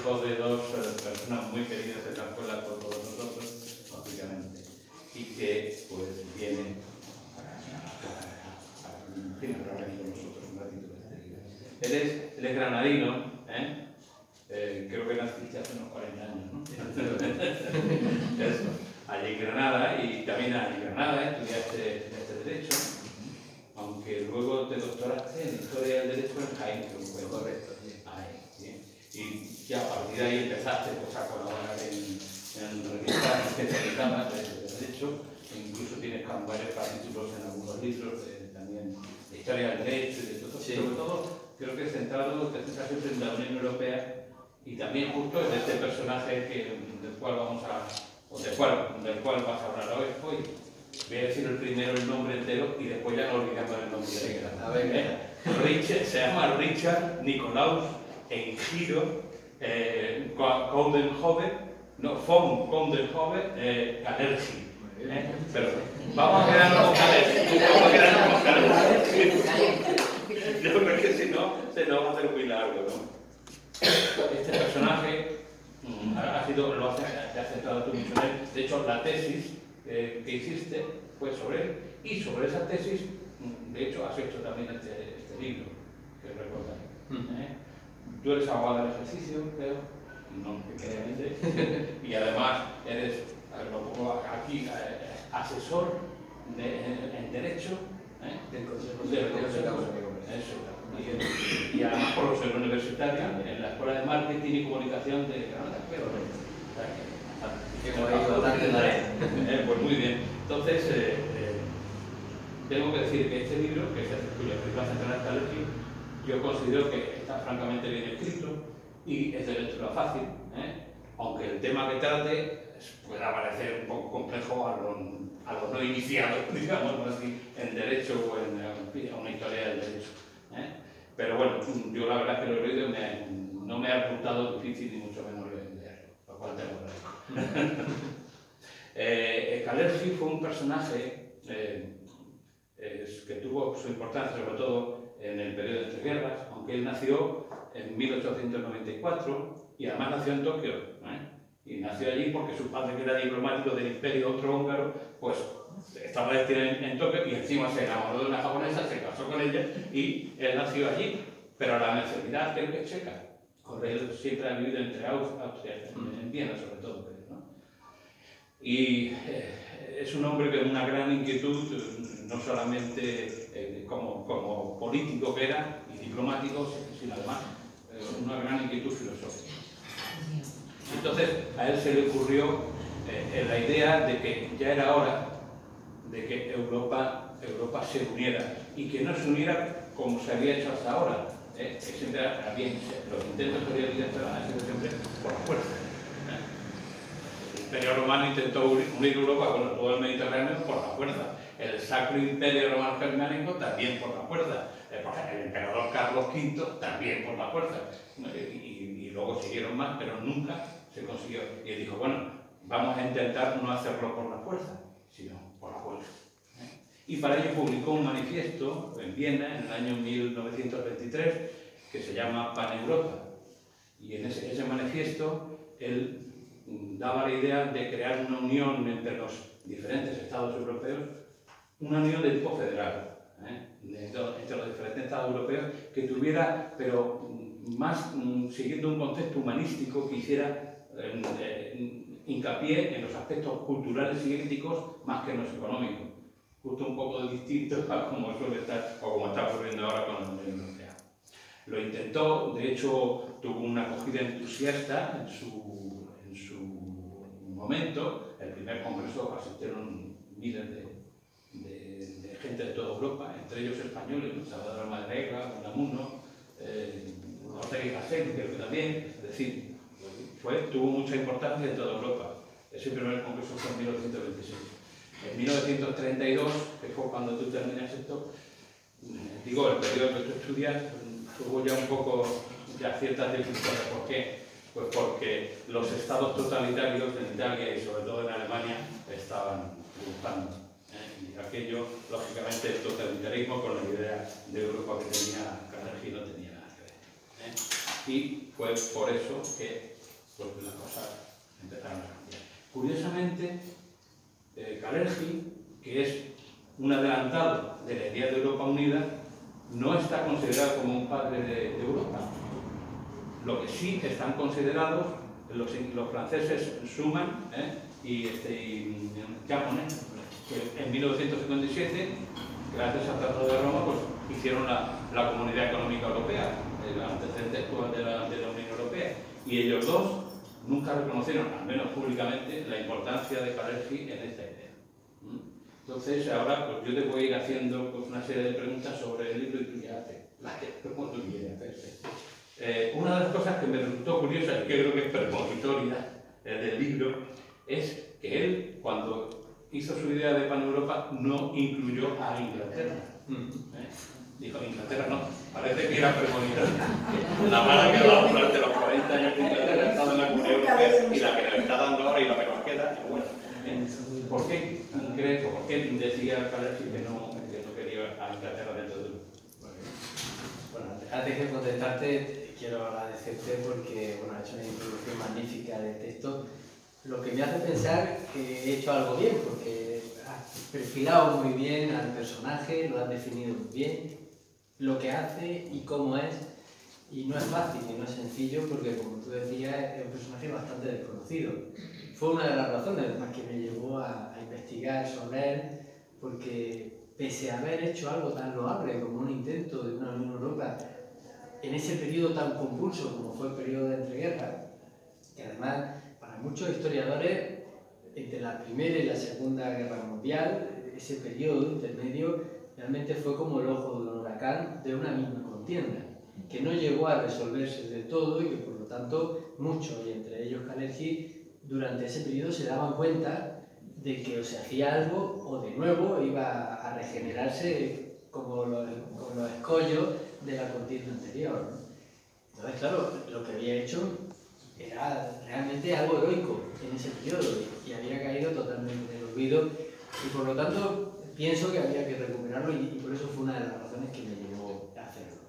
hijo de dos personas muy queridas en la escuela por todos nosotros, lógicamente, y que pues viene a hablar con nosotros un ratito. Él es granadino, creo que naciste hace unos 40 años, ¿no? Eso, allí en Granada, y también allí en Granada estudiaste Derecho, aunque luego te doctoraste en Historia del Derecho en Jaén, creo que fue. Correcto, sí. Ahí, bien. Y a partir de ahí empezaste pues, a colaborar en revistas especializadas de Derecho, e incluso tienes varios capítulos en algunos libros también de Historia del Derecho y de todo. Sí. Sobre todo, creo que te centras siempre en la Unión Europea y también justo en este personaje del cual vas a hablar hoy. Voy a decir el primero el nombre entero y después ya no olvidamos el nombre de Richard, se llama Richard Nicolaus Engiro Coudenhove, von Coudenhove Galergi. Pero vamos a quedarnos con Galergi. Yo creo que si no, se nos va a hacer muy largo, ¿no? Este personaje te has centrado tú mucho en él. De hecho, la tesis que hiciste fue sobre él. Y sobre esa tesis, de hecho, has hecho también este libro, que recordáis. Tú eres abogado del ejercicio, creo, no necesariamente, y además eres, lo pongo aquí, asesor en Derecho del Consejo de Comunicación. Y además profesor universitario en la Escuela de Marketing y Comunicación de Granada. Pues muy bien. Entonces, tengo que decir que este libro, que es el cuya película central está aquí, yo considero que está francamente bien escrito y es de lectura fácil, aunque el tema que trate pueda parecer un poco complejo a los no iniciados, digamos así, en Derecho o en una historia del Derecho. Pero bueno, yo la verdad que lo he leído y no me ha resultado difícil ni mucho menos leerlo, lo cual te lo agradezco. Galergi fue un personaje que tuvo su importancia sobre todo en el periodo de entreguerras, aunque él nació en 1894 y además nació en Tokio. Y nació allí porque su padre, que era diplomático del Imperio Austrohúngaro, pues estaba destinado en Tokio y encima se enamoró de una japonesa, se casó con ella y él nació allí, pero la nacionalidad creo que es checa. Él siempre ha vivido entre Austria, en Viena sobre todo, ¿no? Y es un hombre con una gran inquietud, no solamente como político que era y diplomático, sino además una gran inquietud filosófica. Entonces a él se le ocurrió la idea de que ya era hora de que Europa se uniera y que no se uniera como se había hecho hasta ahora, que siempre bien, los intentos periodistas han sido siempre por la fuerza. El Imperio Romano intentó unir Europa con todo el Mediterráneo por la fuerza. El Sacro Imperio Romano Germánico también por la fuerza. El emperador Carlos V también por la fuerza. Y luego siguieron más, pero nunca se consiguió. Y él dijo, bueno, vamos a intentar no hacerlo por la fuerza, sino por la fuerza. Y para ello publicó un manifiesto en Viena en el año 1923 que se llama Paneuropa. Y en ese manifiesto él daba la idea de crear una unión entre los diferentes estados europeos, una unión de tipo federal, entre los diferentes estados europeos, que tuviera, pero más siguiendo un concepto humanístico que hiciera hincapié en los aspectos culturales y éticos más que en los económicos. Justo un poco distinto a como suele estar o como está ocurriendo ahora con la Unión Europea. Lo intentó, de hecho tuvo una acogida entusiasta en su momento. El primer congreso asistieron miles de gente de toda Europa, entre ellos españoles, Salvador Madariaga, Unamuno, Ortega y Gasset, creo que también. Es decir, tuvo mucha importancia en toda Europa. Ese primer congreso fue en 1926. En 1932, que fue cuando tú terminas esto, digo, el periodo que tú estudias, tuvo ya un poco ciertas dificultades. ¿Por qué? Pues porque los estados totalitarios en Italia y sobre todo en Alemania estaban triunfando. Y aquello, lógicamente, el totalitarismo con la idea de Europa que tenía Galergi no tenía nada que ver. Y fue por eso que pues las cosas empezaron a cambiar. Curiosamente, Kalergi, que es un adelantado de la idea de Europa unida, no está considerado como un padre de Europa. Lo que sí están considerados los franceses Schuman y Chamonix, que en 1957, gracias al Tratado de Roma, pues hicieron la Comunidad Económica Europea, el antecedente actual de la Unión Europea, y ellos dos nunca reconocieron, al menos públicamente, la importancia de Kalergi en esta idea. Entonces, ahora pues, yo te voy a ir haciendo pues, una serie de preguntas sobre el libro y tú ya haces como tú quieres hacerse. Una de las cosas que me resultó curiosa y que creo que es premonitoria del libro es que él, cuando hizo su idea de Pan-Europa, no incluyó a Inglaterra. Dijo, Inglaterra no, parece que era premonitoria. La mala que va durante los 40 años que Inglaterra ha estado en la Comunidad Europea y la que nos está dando ahora y la que nos queda, bueno. ¿Por qué crees o por qué decía Kalergi que no quería a Inglaterra dentro de Bueno, antes de contestarte, quiero agradecerte porque bueno, has hecho una introducción magnífica del texto, lo que me hace pensar que he hecho algo bien, porque has perfilado muy bien al personaje, lo has definido muy bien, lo que hace y cómo es, y no es fácil y no es sencillo porque, como tú decías, es un personaje bastante desconocido. Fue una de las razones además que me llevó a investigar sobre él, porque pese a haber hecho algo tan loable como un intento de una Unión Europea en ese periodo tan convulso como fue el periodo de entreguerras, que además para muchos historiadores entre la Primera y la Segunda Guerra Mundial, ese periodo intermedio realmente fue como el ojo de un huracán de una misma contienda, que no llegó a resolverse del todo y que por lo tanto muchos, y entre ellos Kalergi, durante ese periodo se daban cuenta de que o se hacía algo o de nuevo iba a regenerarse como los escollos de la contienda anterior, ¿no? Entonces, claro, lo que había hecho era realmente algo heroico en ese periodo y había caído totalmente en el olvido y por lo tanto pienso que había que recuperarlo y por eso fue una de las razones que me llevó a hacerlo.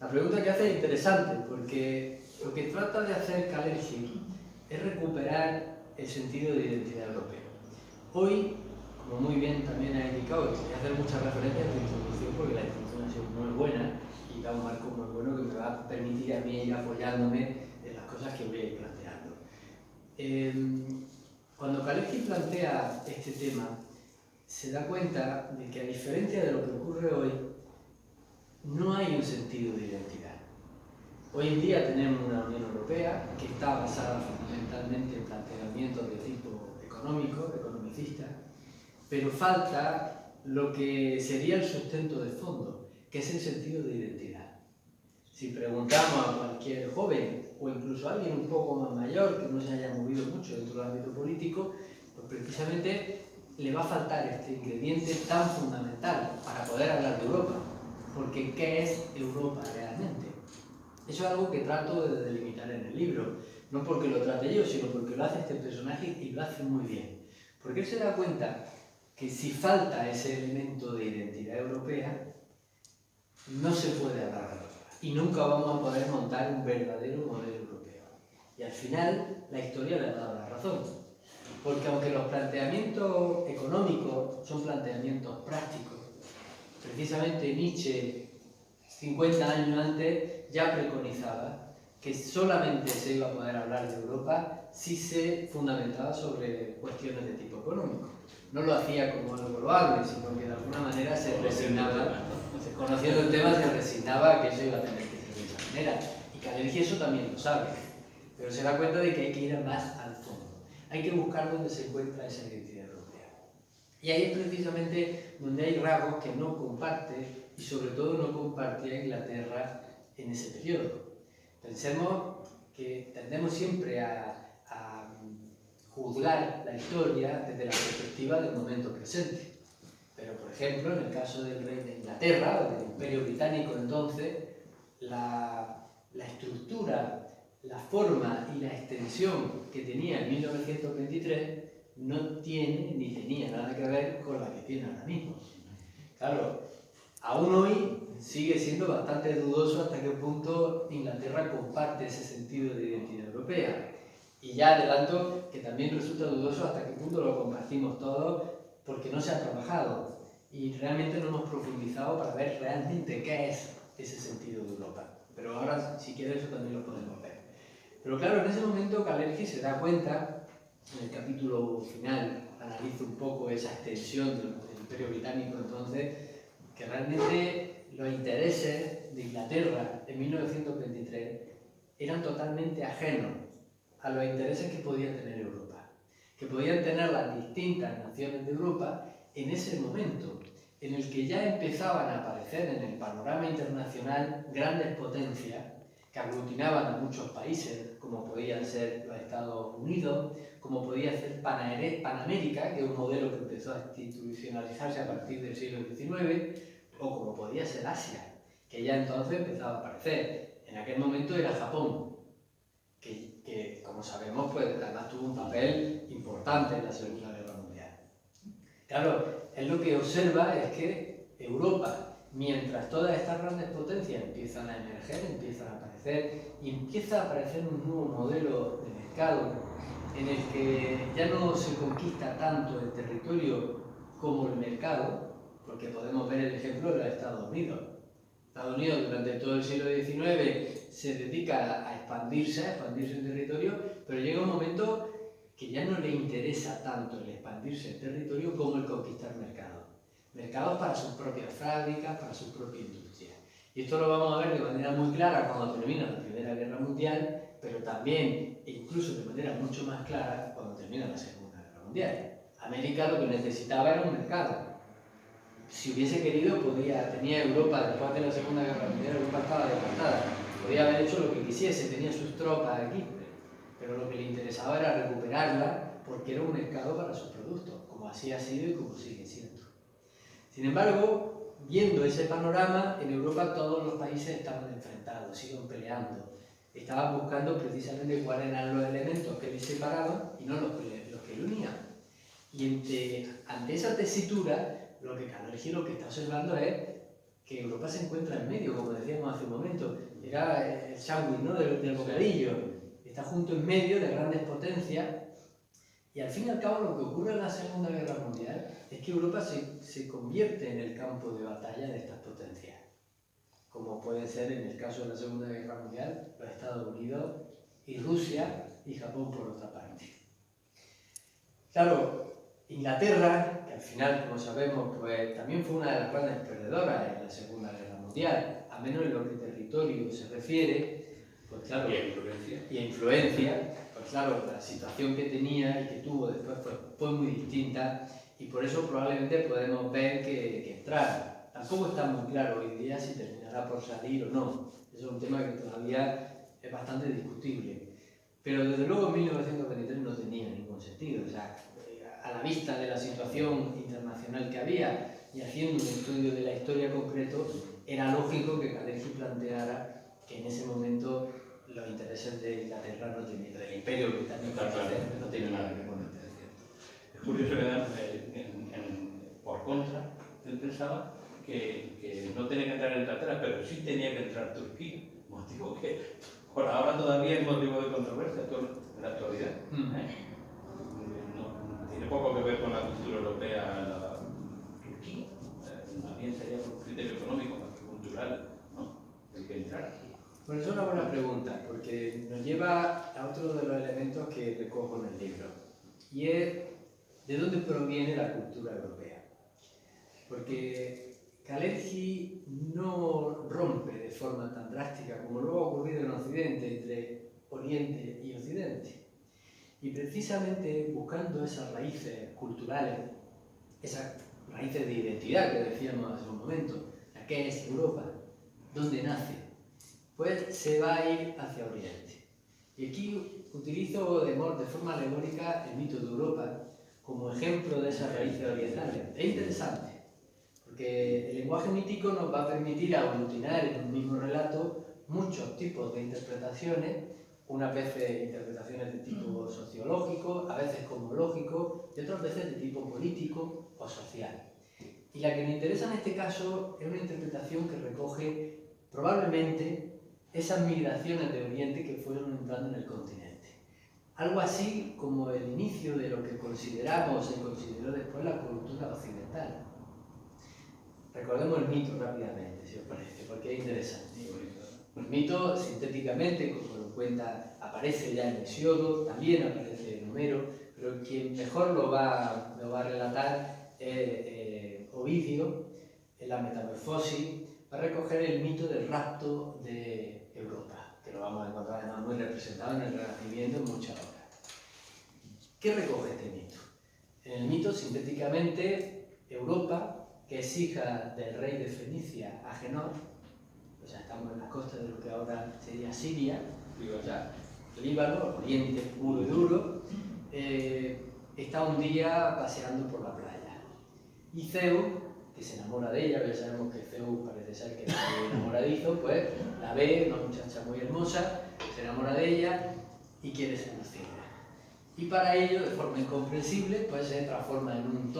La pregunta que hace es interesante porque lo que trata de hacer Kalergi es recuperar el sentido de identidad europea. Hoy, como muy bien también ha indicado, y voy a hacer muchas referencias a tu introducción porque la introducción ha sido muy buena y da un marco muy bueno que me va a permitir a mí ir apoyándome en las cosas que voy a ir planteando. Cuando Kalergi plantea este tema, se da cuenta de que a diferencia de lo que ocurre hoy, no hay un sentido de identidad. Hoy en día tenemos una Unión Europea que está basada fundamentalmente en planteamientos de tipo económico, economicista, pero falta lo que sería el sustento de fondo, que es el sentido de identidad. Si preguntamos a cualquier joven o incluso a alguien un poco más mayor que no se haya movido mucho dentro del ámbito político, pues precisamente le va a faltar este ingrediente tan fundamental para poder hablar de Europa. Porque ¿qué es Europa realmente? Eso es algo que trato de delimitar en el libro, no porque lo trate yo, sino porque lo hace este personaje y lo hace muy bien. Porque él se da cuenta que si falta ese elemento de identidad europea, no se puede hablar de Europa y nunca vamos a poder montar un verdadero modelo europeo. Y al final, la historia le ha dado la razón. Porque aunque los planteamientos económicos son planteamientos prácticos, precisamente Nietzsche, 50 años antes, ya preconizaba que solamente se iba a poder hablar de Europa si se fundamentaba sobre cuestiones de tipo económico. No lo hacía como algo loable, sino que de alguna manera se resignaba, conociendo el tema, se resignaba a que eso iba a tener que ser de esa manera. Y Kalergi eso también lo sabe, pero se da cuenta de que hay que ir más al fondo. Hay que buscar dónde se encuentra esa identidad europea. Y ahí es precisamente donde hay rasgos que no comparte y sobre todo no compartía Inglaterra en ese periodo. Pensemos que tendemos siempre a juzgar la historia desde la perspectiva del momento presente. Pero, por ejemplo, en el caso del rey de Inglaterra, del Imperio Británico entonces, la estructura, la forma y la extensión que tenía en 1923 no tiene ni tenía nada que ver con la que tiene ahora mismo. Claro, aún hoy sigue siendo bastante dudoso hasta qué punto Inglaterra comparte ese sentido de identidad europea. Y ya adelanto que también resulta dudoso hasta qué punto lo compartimos todos, porque no se ha trabajado y realmente no hemos profundizado para ver realmente qué es ese sentido de Europa. Pero ahora, si quieres, eso también lo podemos ver. Pero claro, en ese momento Kalergi se da cuenta, en el capítulo final, analiza un poco esa extensión del Imperio Británico entonces, que realmente los intereses de Inglaterra en 1923 eran totalmente ajenos a los intereses que podía tener Europa, que podían tener las distintas naciones de Europa en ese momento, en el que ya empezaban a aparecer en el panorama internacional grandes potencias que aglutinaban a muchos países, como podían ser los Estados Unidos, como podía ser Panamérica, que es un modelo que empezó a institucionalizarse a partir del siglo XIX, o como podía ser Asia, que ya entonces empezaba a aparecer. En aquel momento era Japón, que como sabemos, pues además tuvo un papel importante en la Segunda Guerra Mundial. Claro, él lo que observa es que Europa, mientras todas estas grandes potencias empiezan a emerger, empiezan a aparecer, y empieza a aparecer un nuevo modelo de mercado en el que ya no se conquista tanto el territorio como el mercado, porque podemos ver el ejemplo de los Estados Unidos. Estados Unidos durante todo el siglo XIX se dedica a expandirse en territorio, pero llega un momento que ya no le interesa tanto el expandirse en territorio como el conquistar mercados. Mercados para sus propias fábricas, para su propia industria. Y esto lo vamos a ver de manera muy clara cuando termina la Primera Guerra Mundial, pero también, e incluso de manera mucho más clara, cuando termina la Segunda Guerra Mundial. América lo que necesitaba era un mercado. Si hubiese querido, tenía Europa, después de la Segunda Guerra Mundial, Europa estaba devastada. Podía haber hecho lo que quisiese, tenía sus tropas aquí, pero lo que le interesaba era recuperarla porque era un mercado para sus productos, como así ha sido y como sigue siendo. Sin embargo, viendo ese panorama, en Europa todos los países estaban enfrentados, iban peleando, estaban buscando precisamente cuáles eran los elementos que les separaban y no los que le unían. Y ante esa tesitura, lo que Kalergi lo que está observando es que Europa se encuentra en medio, como decíamos hace un momento. Era el sándwich, ¿no?, del bocadillo. Está junto en medio de grandes potencias. Y al fin y al cabo lo que ocurre en la Segunda Guerra Mundial es que Europa se convierte en el campo de batalla de estas potencias. Como puede ser en el caso de la Segunda Guerra Mundial, los Estados Unidos y Rusia y Japón por otra parte. Claro, Inglaterra, que al final, como sabemos, pues también fue una de las grandes perdedoras en la Segunda Guerra Mundial, a menos en lo que territorio se refiere, pues claro, y a influencia, pues claro, la situación que tenía y que tuvo después fue muy distinta y por eso probablemente podemos ver que entrara. Tampoco está muy claro hoy día si terminará por salir o no. Eso es un tema que todavía es bastante discutible. Pero desde luego en 1923 no tenía ningún sentido. O sea, a la vista de la situación internacional que había y haciendo un estudio de la historia concreto, era lógico que Kalergi planteara que en ese momento los intereses de Inglaterra no tenían, del Imperio Británico no tenían nada que ver con interés. Es curioso que por contra, él pensaba que no tenía que entrar en Inglaterra, pero sí tenía que entrar Turquía, motivo que por ahora todavía es motivo de controversia en la actualidad. Tiene poco que ver con la cultura europea, Turquía. También sería por un criterio económico más que cultural, ¿no? El que entrara. Bueno, es una buena pregunta, porque nos lleva a otro de los elementos que recojo en el libro, y es de dónde proviene la cultura europea. Porque Kalergi no rompe de forma tan drástica como luego ha ocurrido en Occidente, entre Oriente y Occidente. Y precisamente buscando esas raíces culturales, esas raíces de identidad que decíamos hace un momento, ¿qué es Europa? ¿Dónde nace? Pues se va a ir hacia Oriente. Y aquí utilizo de forma alegórica el mito de Europa como ejemplo de esas raíces orientales. Es interesante, porque el lenguaje mítico nos va a permitir aglutinar en un mismo relato muchos tipos de interpretaciones, unas veces interpretaciones de tipo sociológico, a veces cosmológico y otras veces de tipo político o social. Y la que me interesa en este caso es una interpretación que recoge probablemente esas migraciones de Oriente que fueron entrando en el continente. Algo así como el inicio de lo que consideramos, se consideró después la cultura occidental. Recordemos el mito rápidamente, si os parece, porque es interesante. El mito, sintéticamente, como lo cuenta, aparece ya en Hesíodo, también aparece en Homero, pero quien mejor lo va a relatar es Ovidio, en la Metamorfosis, va a recoger el mito del rapto de Europa, que lo vamos a encontrar además muy representado en el Renacimiento en muchas obras. ¿Qué recoge este mito? En el mito, sintéticamente, Europa, que es hija del rey de Fenicia, Agenor, o sea, estamos en la costa de lo que ahora sería Siria, o sea, Líbano, Oriente puro y duro, está un día paseando por la playa. Y Zeus, que se enamora de ella, ya sabemos que Zeus parece ser que es muy enamoradizo, pues la ve, una muchacha muy hermosa, se enamora de ella y quiere seducirla. Y para ello, de forma incomprensible, pues se transforma en un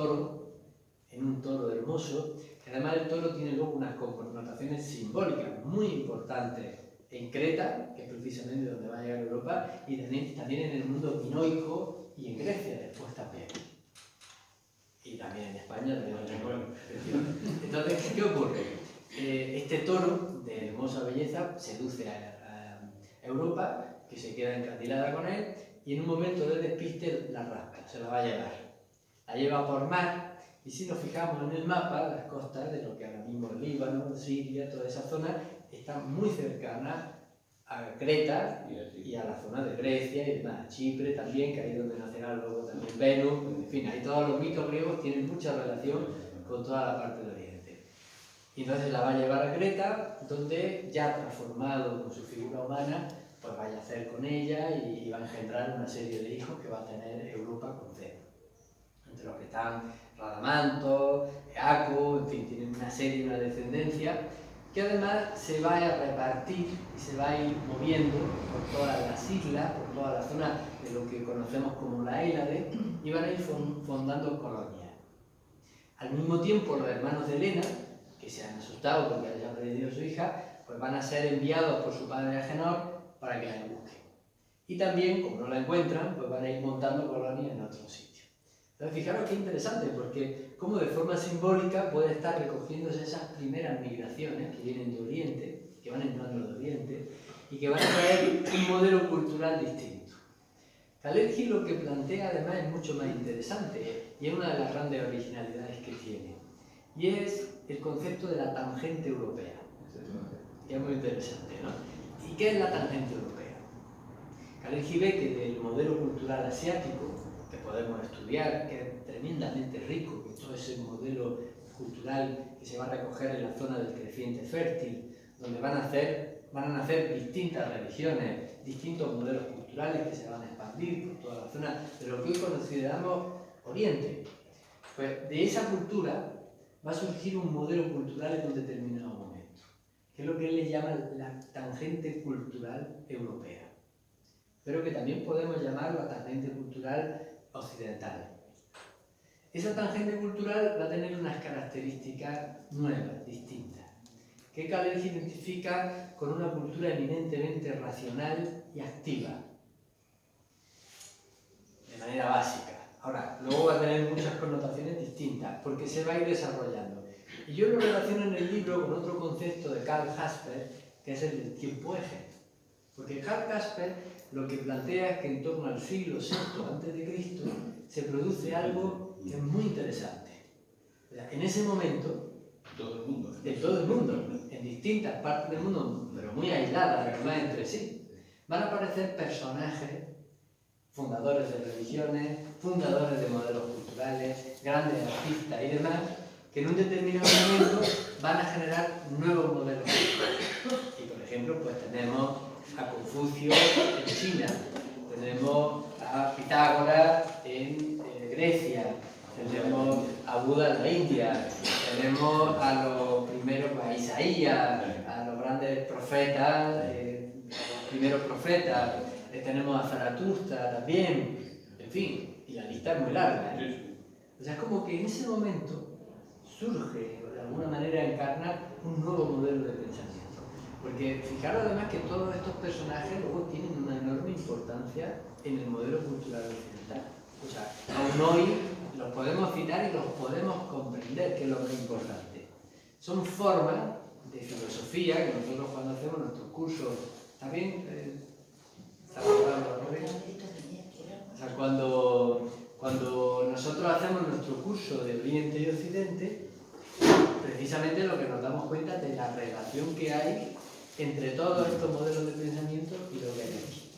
toro hermoso, que además el toro tiene luego unas connotaciones simbólicas muy importantes en Creta, que es precisamente donde va a llegar Europa, y también en el mundo minoico y en Grecia después también. Y también en España, Entonces, ¿qué ocurre? Este toro de hermosa belleza seduce a Europa, que se queda encandilada con él, y en un momento de despiste la rapta, se la va a llevar. La lleva por mar, y si nos fijamos en el mapa, las costas de lo que ahora mismo es Líbano, Siria, toda esa zona, están muy cercanas a Creta y a la zona de Grecia y demás, Chipre también, que ahí es donde nacerá luego también Venus, en fin, ahí todos los mitos griegos tienen mucha relación con toda la parte de Oriente. Y entonces la va a llevar a Creta, donde ya transformado con su figura humana, pues vaya a hacer con ella y va a engendrar una serie de hijos que va a tener Europa con Zeus. Entre los que están Radamanto, Eaco, en fin, tienen una serie, una descendencia, que además se va a repartir y se va a ir moviendo por todas las islas, por toda la zona de lo que conocemos como la Hélade, y van a ir fundando colonias. Al mismo tiempo, los hermanos de Helena, que se han asustado porque haya perdido a su hija, pues van a ser enviados por su padre Agenor para que la busquen. Y también, como no la encuentran, pues van a ir montando colonias en otros sitios. Entonces, fijaros qué interesante, porque como de forma simbólica puede estar recogiéndose esas primeras migraciones que vienen de Oriente, que van entrando de Oriente, y que van a traer un modelo cultural distinto. Kalergi lo que plantea además es mucho más interesante, y es una de las grandes originalidades que tiene, y es el concepto de la tangente europea, que es muy interesante, ¿no? ¿Y qué es la tangente europea? Kalergi ve que del modelo cultural asiático, que podemos estudiar, que es tremendamente rico, que todo ese modelo cultural que se va a recoger en la zona del creciente fértil, donde van a nacer distintas religiones, distintos modelos culturales que se van a expandir por toda la zona de lo que hoy consideramos Oriente. Pues de esa cultura va a surgir un modelo cultural en un determinado momento, que es lo que él le llama la tangente cultural europea, pero que también podemos llamar la tangente cultural occidental. Esa tangente cultural va a tener unas características nuevas, distintas, que Kalergi identifica con una cultura eminentemente racional y activa, de manera básica. Ahora, luego va a tener muchas connotaciones distintas, porque se va a ir desarrollando. Y yo lo relaciono en el libro con otro concepto de Karl Jasper, que es el del tiempo eje. Porque Karl Jasper lo que plantea es que en torno al siglo VI a.C. se produce algo que es muy interesante. O sea, en ese momento, de todo el mundo, en distintas partes del mundo, pero muy aisladas además entre sí, van a aparecer personajes, fundadores de religiones, fundadores de modelos culturales, grandes artistas y demás, que en un determinado momento van a generar nuevos modelos culturales. Y por ejemplo, pues tenemos a Confucio en China, tenemos a Pitágoras en Grecia, tenemos a Buda en la India, tenemos a los primeros, a Isaías, a los grandes profetas, los primeros profetas, tenemos a Zaratustra también, en fin, y la lista es muy larga, ¿eh? O sea, es como que en ese momento surge, o de alguna manera encarna, un nuevo modelo de pensamiento. Porque fijaros además que todos estos personajes luego tienen una enorme importancia en el modelo cultural occidental. O sea, aún hoy los podemos citar y los podemos comprender, que es lo más importante. Son formas de filosofía que nosotros cuando hacemos nuestros cursos, ¿está bien? ¿Está grabando la regla? O sea, cuando nosotros hacemos nuestro curso de Oriente y Occidente, precisamente lo que nos damos cuenta de la relación que hay entre todos estos modelos de pensamiento y lo que hay aquí.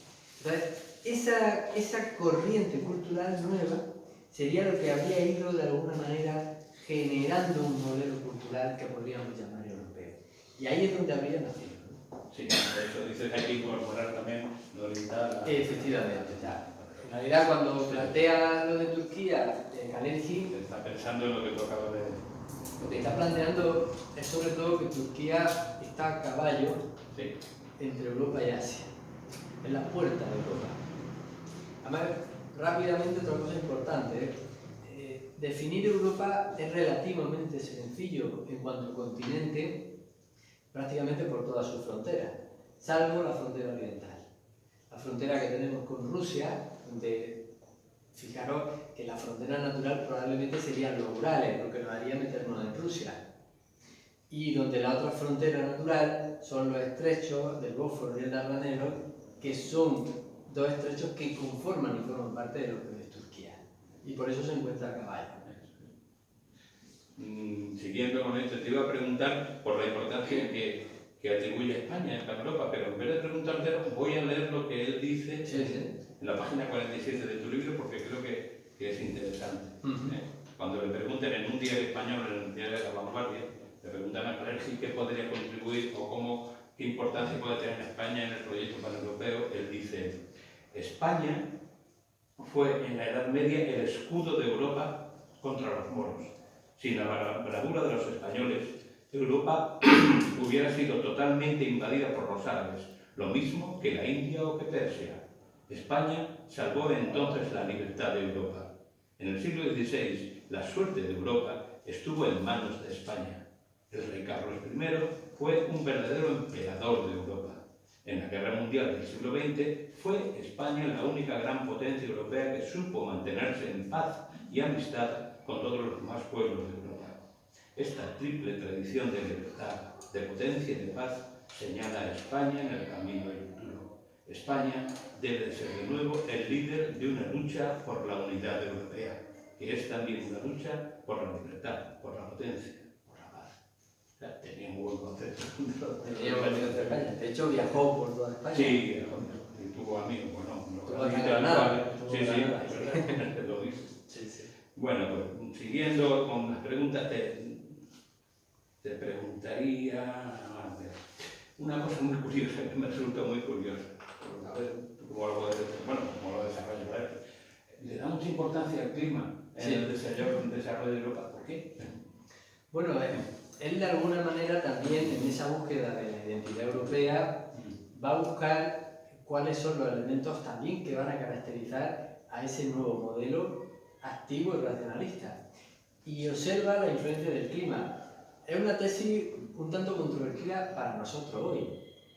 Entonces, esa corriente cultural nueva sería lo que habría ido de alguna manera generando un modelo cultural que podríamos llamar europeo. Y ahí es donde habría nacido, ¿no? Sí, de hecho dices que hay que incorporar también lo oriental. Efectivamente, ya. En realidad, cuando plantea lo de Turquía, Kalenji está pensando en lo que tú acabas de... Lo que está planteando es sobre todo que Turquía está a caballo entre Europa y Asia, en la puerta de Europa. Además, rápidamente otra cosa importante, definir Europa es relativamente sencillo en cuanto al continente, prácticamente por todas sus fronteras, salvo la frontera oriental. La frontera que tenemos con Rusia, donde fijaros que la frontera natural probablemente serían los Urales, lo que nos haría meternos en Rusia. Y donde la otra frontera natural son los estrechos del Bósforo y el Dardanelo, que son dos estrechos que conforman y forman parte de lo que es Turquía. Y por eso se encuentra a caballo. Siguiendo con esto, te iba a preguntar por la importancia que atribuye España a Europa, pero en vez de preguntarte, voy a leer lo que él dice en la página 47 de tu libro, porque creo que es interesante. Cuando le preguntan en un diario español, en el diario de La Vanguardia, le preguntan a Clergy qué podría contribuir o qué importancia puede tener España en el proyecto paneuropeo. Él dice: España fue en la Edad Media el escudo de Europa contra los moros. Sin la bravura de los españoles, Europa hubiera sido totalmente invadida por los árabes, lo mismo que la India o que Persia. España salvó entonces la libertad de Europa. En el siglo XVI, la suerte de Europa estuvo en manos de España. El rey Carlos I fue un verdadero emperador de Europa. En la Guerra Mundial del siglo XX, fue España la única gran potencia europea que supo mantenerse en paz y amistad con todos los demás pueblos de Europa. Esta triple tradición de libertad, de potencia y de paz señala a España en el camino del futuro. España debe de ser de nuevo el líder de una lucha por la unidad europea, que es también una lucha por la libertad, por la potencia, por la paz. O sea, tenía un buen concepto. Tenía un buen concepto de España. De hecho, viajó por toda España. Sí, y tuvo amigos, bueno, tuvo en Granada. Sí, sí, lo dice. Bueno, pues siguiendo con las preguntas, te preguntaría una cosa muy curiosa, que me resulta muy curiosa. A ver, ¿cómo lo desarrollas? ¿Le da mucha importancia al clima en el desarrollo de Europa? ¿Por qué? Bueno, él de alguna manera también en esa búsqueda de la identidad europea va a buscar cuáles son los elementos también que van a caracterizar a ese nuevo modelo activo y racionalista. Y observa la influencia del clima. Es una tesis un tanto controvertida para nosotros hoy,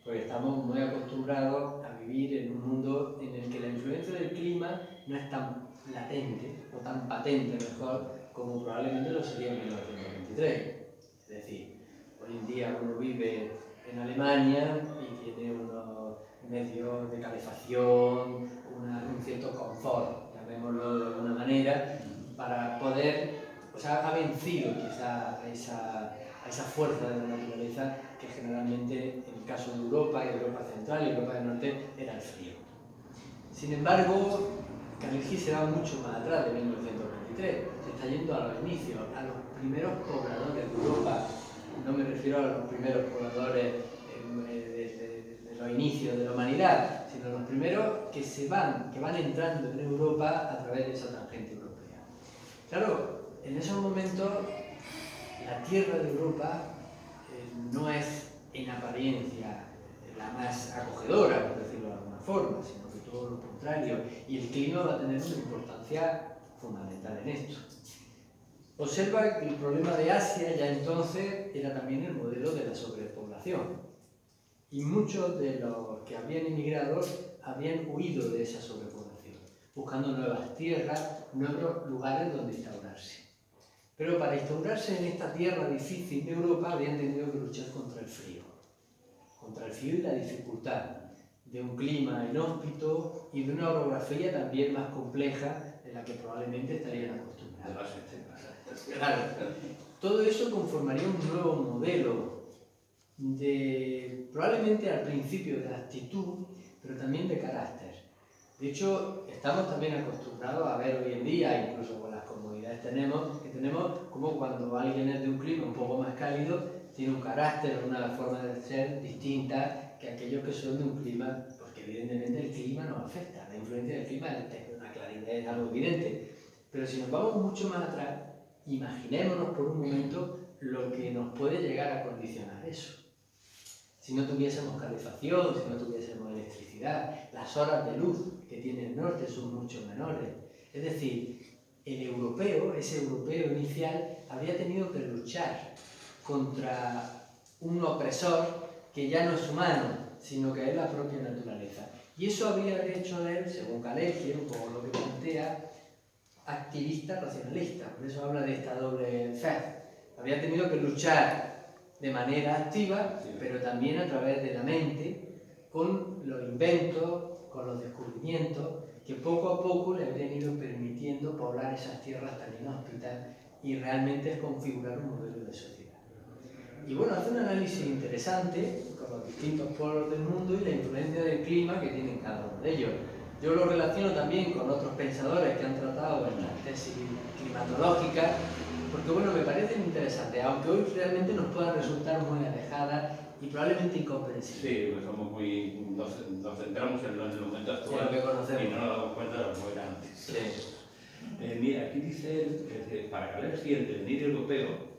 porque estamos muy acostumbrados a vivir en un mundo en el que la influencia del clima no es tan latente, o tan patente mejor, como probablemente lo sería en 1923. Es decir, hoy en día uno vive en Alemania y tiene unos medios de calefacción, un cierto confort, llamémoslo de alguna manera, para poder, o sea, ha vencido quizá a esa fuerza de la naturaleza que generalmente en el caso de Europa y Europa Central y Europa del Norte era el frío. Sin embargo, Kalenji se va mucho más atrás de 1923, se está yendo a los inicios, a los primeros pobladores de Europa. No me refiero a los primeros pobladores de los inicios de la humanidad, sino a los primeros que van entrando en Europa a través de esa tangente europea. Claro, en esos momentos la tierra de Europa no es en apariencia la más acogedora, por decirlo de alguna forma, sino que todo lo contrario, y el clima va a tener una importancia fundamental en esto. observa que el problema de Asia ya entonces era también el modelo de la sobrepoblación. Y muchos de los que habían emigrado habían huido de esa sobrepoblación, buscando nuevas tierras, nuevos lugares donde instaurarse. Pero para instaurarse en esta tierra difícil de Europa habían tenido que luchar contra el frío y la dificultad de un clima inhóspito y de una orografía también más compleja de la que probablemente estarían acostumbrados. Claro, todo eso conformaría un nuevo modelo probablemente al principio de actitud, pero también de carácter. De hecho, estamos también acostumbrados a ver hoy en día, incluso con las comodidades que tenemos, como cuando alguien es de un clima un poco más cálido, tiene un carácter, una forma de ser distinta que aquellos que son de un clima, porque evidentemente el clima nos afecta, la influencia del clima es una claridad, es algo evidente. Pero si nos vamos mucho más atrás, imaginémonos por un momento lo que nos puede llegar a condicionar eso. Si no tuviésemos calefacción, si no tuviésemos electricidad, las horas de luz que tiene el norte son mucho menores. Es decir, el europeo, ese europeo inicial, habría tenido que luchar contra un opresor que ya no es humano, sino que es la propia naturaleza. Y eso habría hecho de él, según Kalergi, un poco lo que plantea, activista racionalista. Por eso habla de esta doble fe. Había tenido que luchar de manera activa, pero también a través de la mente, con los inventos, con los descubrimientos, que poco a poco le habrían ido permitiendo poblar esas tierras tan inhóspitas y realmente configurar un modelo de sociedad. Y bueno, hace un análisis interesante con los distintos pueblos del mundo y la influencia del clima que tienen cada uno de ellos. Yo lo relaciono también con otros pensadores que han tratado en las tesis climatológicas, porque bueno, me parecen interesantes, aunque hoy realmente nos puedan resultar muy alejadas y probablemente incomprensibles. Sí, pues somos nos centramos en el momento actual sí, y no nos damos cuenta de lo que era antes. Sí. Mira, aquí dice él que para Kalergi el devenir europeo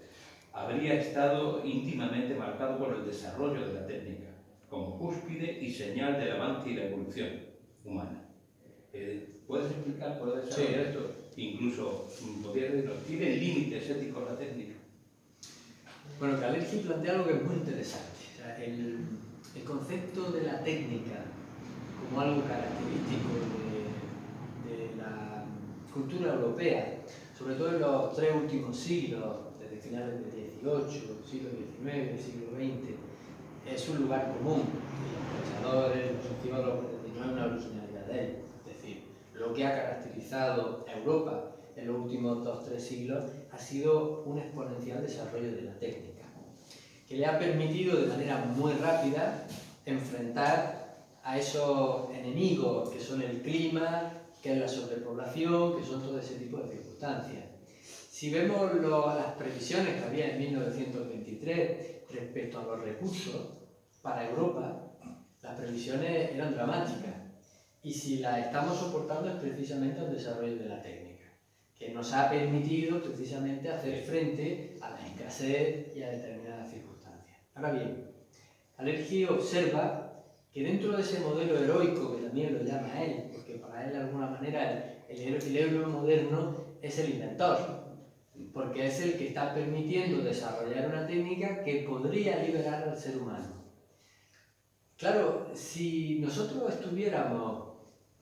habría estado íntimamente marcado por el desarrollo de la técnica, como cúspide y señal del avance y la evolución humana. ¿Puedes explicar, puedes desarrollar esto? Incluso, podrías decirnos, ¿tiene límites éticos la técnica? Bueno, Kalergi plantea algo que es muy interesante. O sea, el concepto de la técnica como algo característico de la cultura europea, sobre todo en los 3 últimos siglos, desde finales del XVIII, siglo XIX, siglo XX, es un lugar común. Los pensadores, los sociólogos, no es una originalidad de él. Es decir, lo que ha caracterizado a Europa en los últimos 2-3 siglos ha sido un exponencial desarrollo de la técnica, que le ha permitido de manera muy rápida enfrentar a esos enemigos que son el clima, que es la sobrepoblación, que son todo ese tipo de circunstancias. Si vemos las previsiones que había en 1923 respecto a los recursos para Europa, las previsiones eran dramáticas. Y si las estamos soportando es precisamente el desarrollo de la técnica, que nos ha permitido precisamente hacer frente a la escasez y a determinadas circunstancias. Ahora bien, Kalergi observa que dentro de ese modelo heroico, que también lo llama él, porque para él de alguna manera el héroe moderno es el inventor, porque es el que está permitiendo desarrollar una técnica que podría liberar al ser humano. Claro, si nosotros estuviéramos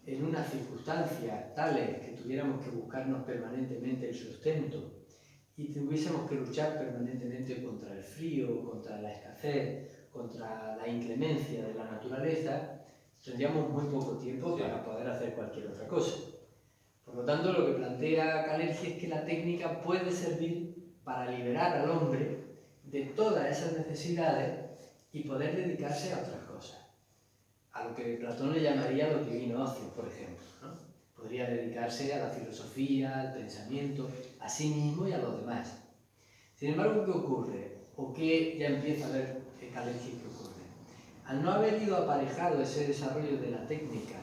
en unas circunstancias tales que tuviéramos que buscarnos permanentemente el sustento y tuviésemos que luchar permanentemente contra el frío, contra la escasez, contra la inclemencia de la naturaleza, tendríamos muy poco tiempo para poder hacer cualquier otra cosa. Por lo tanto, lo que plantea Kalergi es que la técnica puede servir para liberar al hombre de todas esas necesidades y poder dedicarse a otras cosas. A lo que Platón le llamaría lo divino ocio, por ejemplo, ¿no? Podría dedicarse a la filosofía, al pensamiento, a sí mismo y a los demás. Sin embargo, ¿qué ocurre? ¿O qué ya empieza a ver Kalergi que ocurre? Al no haber ido aparejado ese desarrollo de la técnica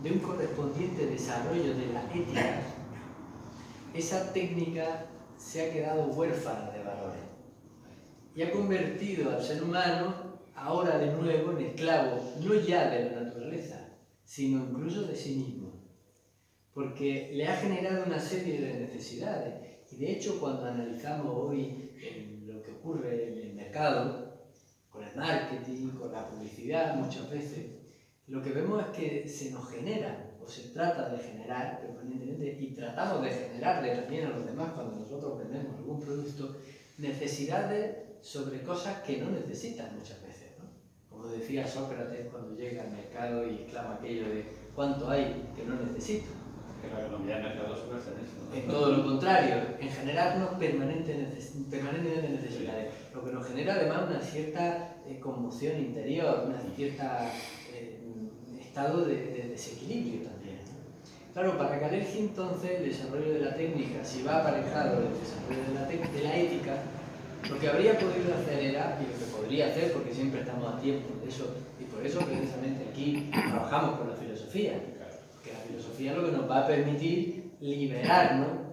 de un correspondiente desarrollo de la ética, esa técnica se ha quedado huérfana de valores y ha convertido al ser humano ahora de nuevo en esclavo, no ya de la naturaleza, sino incluso de sí mismo, porque le ha generado una serie de necesidades Y de hecho, cuando analizamos hoy lo que ocurre en el mercado, con el marketing, con la publicidad, muchas veces, lo que vemos es que se nos genera, o se trata de generar permanentemente, y tratamos de generarle también a los demás cuando nosotros vendemos algún producto, necesidades sobre cosas que no necesitan muchas veces, ¿no? Como decía Sócrates cuando llega al mercado y exclama aquello de ¿cuánto hay que no necesito? Que la economía de mercado se basa en eso, ¿no? En todo lo contrario, en generarnos permanentemente necesidades, lo que nos genera además una cierta conmoción interior, una cierta estado de desequilibrio también. Claro, para Kalergi entonces el desarrollo de la técnica, si va aparejado del desarrollo de la ética, lo que habría podido hacer era, y lo que podría hacer, porque siempre estamos a tiempo de eso, y por eso precisamente aquí trabajamos con la filosofía, porque la filosofía es lo que nos va a permitir liberarnos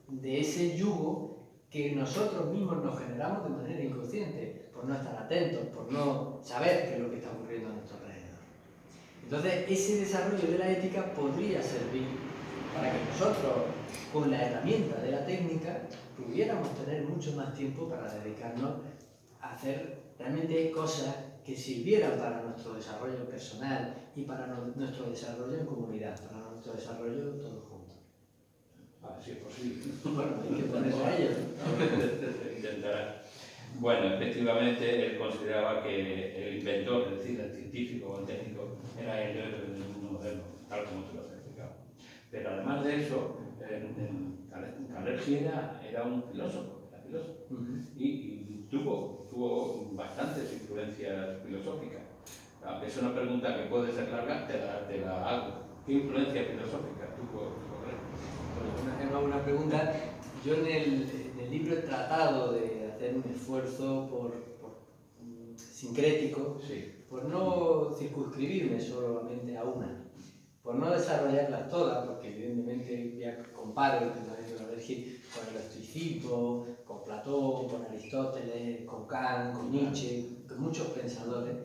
de ese yugo que nosotros mismos nos generamos de manera inconsciente, por no estar atentos, por no saber qué es lo que está ocurriendo a nuestro alrededor. Entonces, ese desarrollo de la ética podría servir para que nosotros, con la herramienta de la técnica, pudiéramos tener mucho más tiempo para dedicarnos a hacer realmente cosas que sirvieran para nuestro desarrollo personal y para nuestro desarrollo en comunidad, para nuestro desarrollo todos juntos. A ver si es posible. Bueno, hay que ponerse a ello. Se intentará. Bueno, efectivamente, él consideraba que el inventor, es decir, el científico o el técnico, era el héroe del mundo moderno, tal como tú lo has explicado. Pero además de eso, Kalergi era un filósofo, y tuvo bastantes influencias filosóficas. Aunque es una pregunta que puede ser larga, te la hago. ¿Qué influencia filosófica tuvo Kalergi? Bueno, una pregunta. Yo en el libro he tratado de hacer un esfuerzo sincrético, Sí. por no circunscribirme solamente a una, por no desarrollarlas todas, porque evidentemente ya comparo el pensamiento de Kalergi con el estoicismo, con Platón, con Aristóteles, con Kant, con Nietzsche, con muchos pensadores.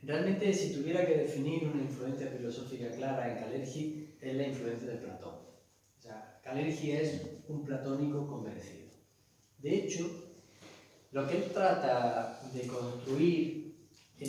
Realmente, si tuviera que definir una influencia filosófica clara en Kalergi, es la influencia de Platón. O sea, Kalergi es un platónico convencido. De hecho, lo que él trata de construir